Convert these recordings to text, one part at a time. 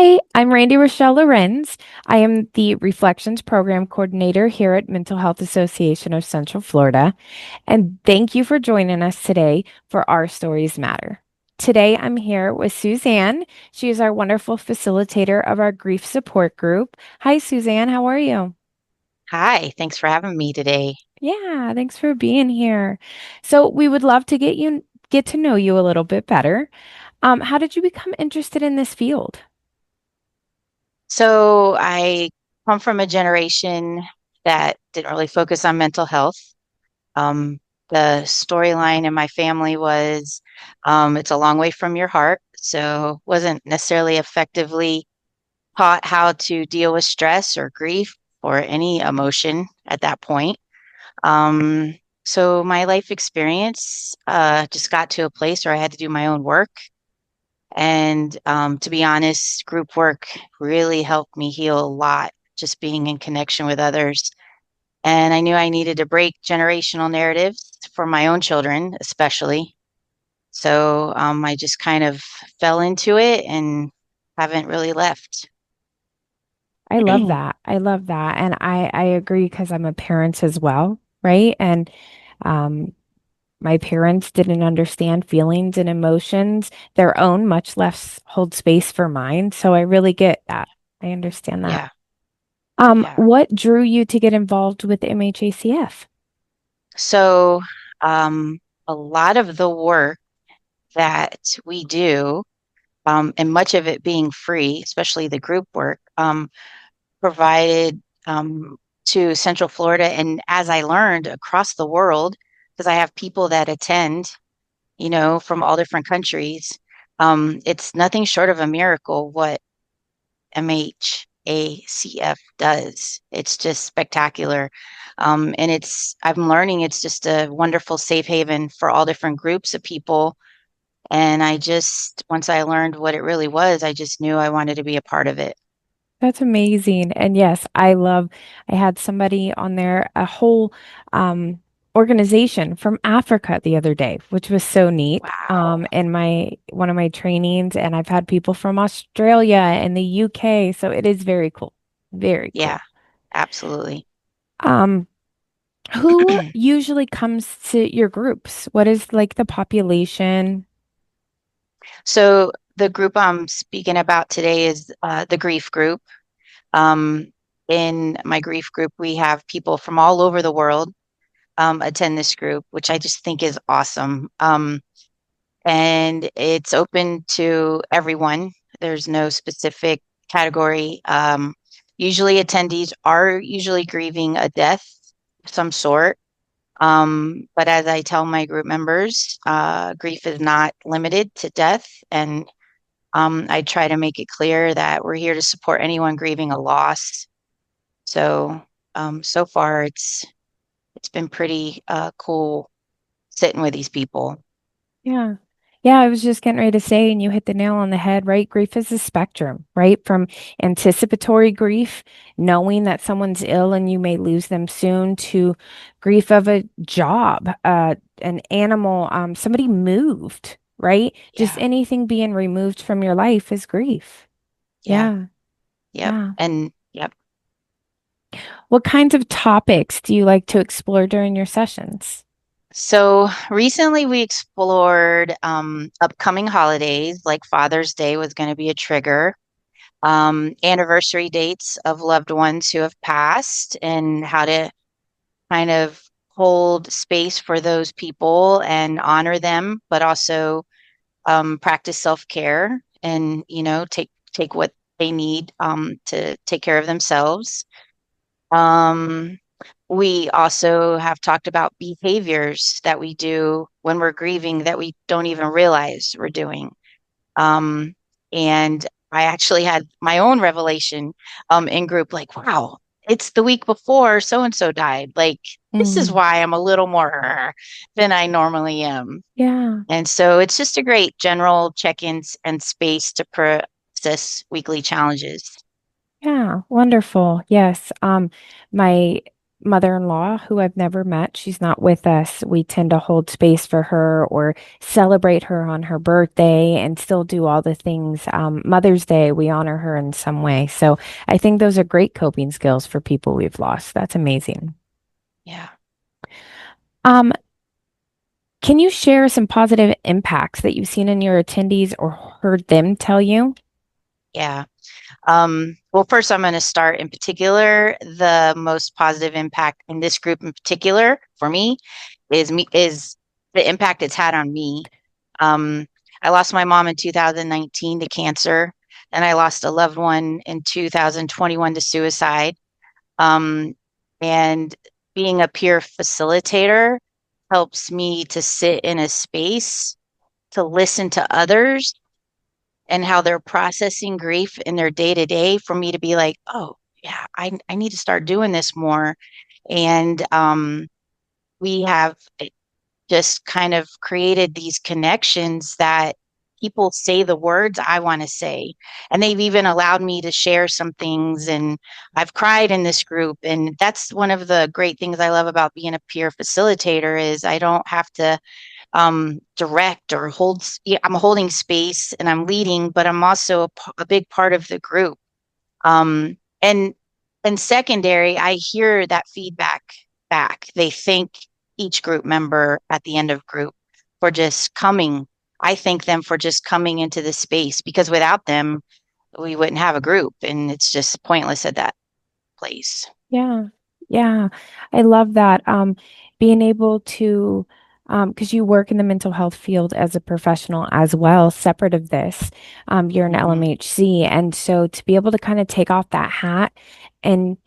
Hi, I'm Randy Rochelle Lorenz. I am the Reflections Program Coordinator here at Mental Health Association of Central Florida. And thank you for joining us today for Our Stories Matter. Today, I'm here with Suzanne. She is our wonderful facilitator of our grief support group. Hi, Suzanne. How are you? Hi, thanks for having me today. Yeah, thanks for being here. So, we would love to get to know you a little bit better. How did you become interested in this field? So, I come from a generation that didn't really focus on mental health. Um, the storyline in my family was it's a long way from your heart. So, wasn't necessarily effectively taught how to deal with stress or grief or any emotion at that point. Um, so, my life experience just got to a place where I had to do my own work. And to be honest, group work really helped me heal a lot, just being in connection with others. And I knew I needed to break generational narratives for my own children, especially. So I just kind of fell into it and haven't really left. I love that. I love that. And I agree because I'm a parent as well, right? And um, my parents didn't understand feelings and emotions, their own, much less hold space for mine. So I really get that. I understand that. Yeah, yeah. What drew you to get involved with MHACF? So um, a lot of the work that we do, and much of it being free, especially the group work, provided to Central Florida. And as I learned across the world, because I have people that attend, from all different countries, it's nothing short of a miracle what MHACF does. It's just spectacular. And I'm learning it's just a wonderful safe haven for all different groups of people. And once I learned what it really was, I just knew I wanted to be a part of it. That's amazing. And yes, I had somebody on there, a whole organization from Africa the other day, which was so neat. Wow. In one of my trainings, and I've had people from Australia and the UK. So it is very cool. Very Yeah, cool. absolutely. Um, who usually comes to your groups? What is like the population? So the group I'm speaking about today is the grief group. Um, in my grief group, we have people from all over the world attend this group, which I just think is awesome. And it's open to everyone. There's no specific category. Usually, attendees are usually grieving a death of some sort. But as I tell my group members, grief is not limited to death, and I try to make it clear that we're here to support anyone grieving a loss. So, so far it's been pretty cool sitting with these people. Yeah. Yeah, I was just getting ready to say, and you hit the nail on the head, right? Grief is a spectrum, right? From anticipatory grief, knowing that someone's ill and you may lose them soon, to grief of a job, an animal, somebody moved, right? Just Yeah, anything being removed from your life is grief. yeah, Yeah, yep, yeah. and yep. What kinds of topics do you like to explore during your sessions? So recently we explored upcoming holidays, like Father's Day was going to be a trigger, anniversary dates of loved ones who have passed, and how to kind of hold space for those people and honor them, but also practice self-care and take what they need to take care of themselves. Um, we also have talked about behaviors that we do when we're grieving that we don't even realize we're doing. Um, and I actually had my own revelation in group, like, wow, it's the week before so and so died. Like, this is Mm, why I'm a little more than I normally am. yeah. And so it's just a great general check-ins and space to process weekly challenges. Yeah, wonderful. Yes. My mother-in-law who I've never met. She's not with us. We tend to hold space for her or celebrate her on her birthday and still do all the things. Mother's Day, we honor her in some way. So I think those are great coping skills for people we've lost. That's amazing. Yeah. Um, can you share some positive impacts that you've seen in your attendees or heard them tell you? Yeah. Well, first, I'm going to start in particular. The most positive impact in this group in particular for me is the impact it's had on me. Um, I lost my mom in 2019 to cancer, and I lost a loved one in 2021 to suicide. Um, and being a peer facilitator helps me to sit in a space to listen to others and how they're processing grief in their day to day for me to be like, oh, yeah, I need to start doing this more. And we have just kind of created these connections that people say the words I want to say. And they've even allowed me to share some things. And I've cried in this group. And that's one of the great things I love about being a peer facilitator is I don't have to direct or hold. Yeah, I'm holding space and I'm leading, but I'm also a big part of the group. Um, and and secondary, I hear that feedback back. They thank each group member at the end of group for just coming. I thank them for just coming into the space because without them, we wouldn't have a group, and it's just pointless at that place. Yeah, yeah, I love that. Being able to, because you work in the mental health field as a professional as well, separate of this, you're an Hmm. LMHC, and so to be able to kind of take off that hat and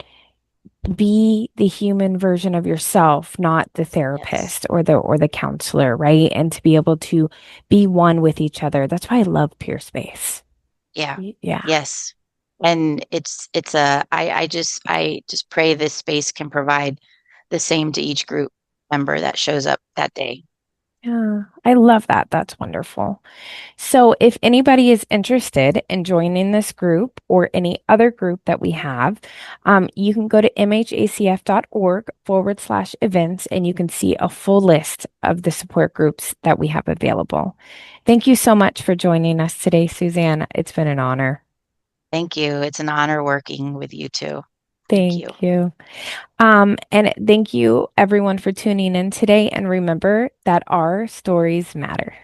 be the human version of yourself, not the Yes. therapist or the counselor, right? And to be able to be one with each other. That's why I love peer space. Yeah. Yeah. Yes. And it's a I just pray this space can provide the same to each group member that shows up that day. Yeah, I love that. That's wonderful. So, if anybody is interested in joining this group or any other group that we have, you can go to mhacf.org/events and you can see a full list of the support groups that we have available. Thank you so much for joining us today, Suzanne. It's been an honor. Thank you. It's an honor working with you too. Thank you. Thank you. And thank you everyone for tuning in today. And remember that our stories matter.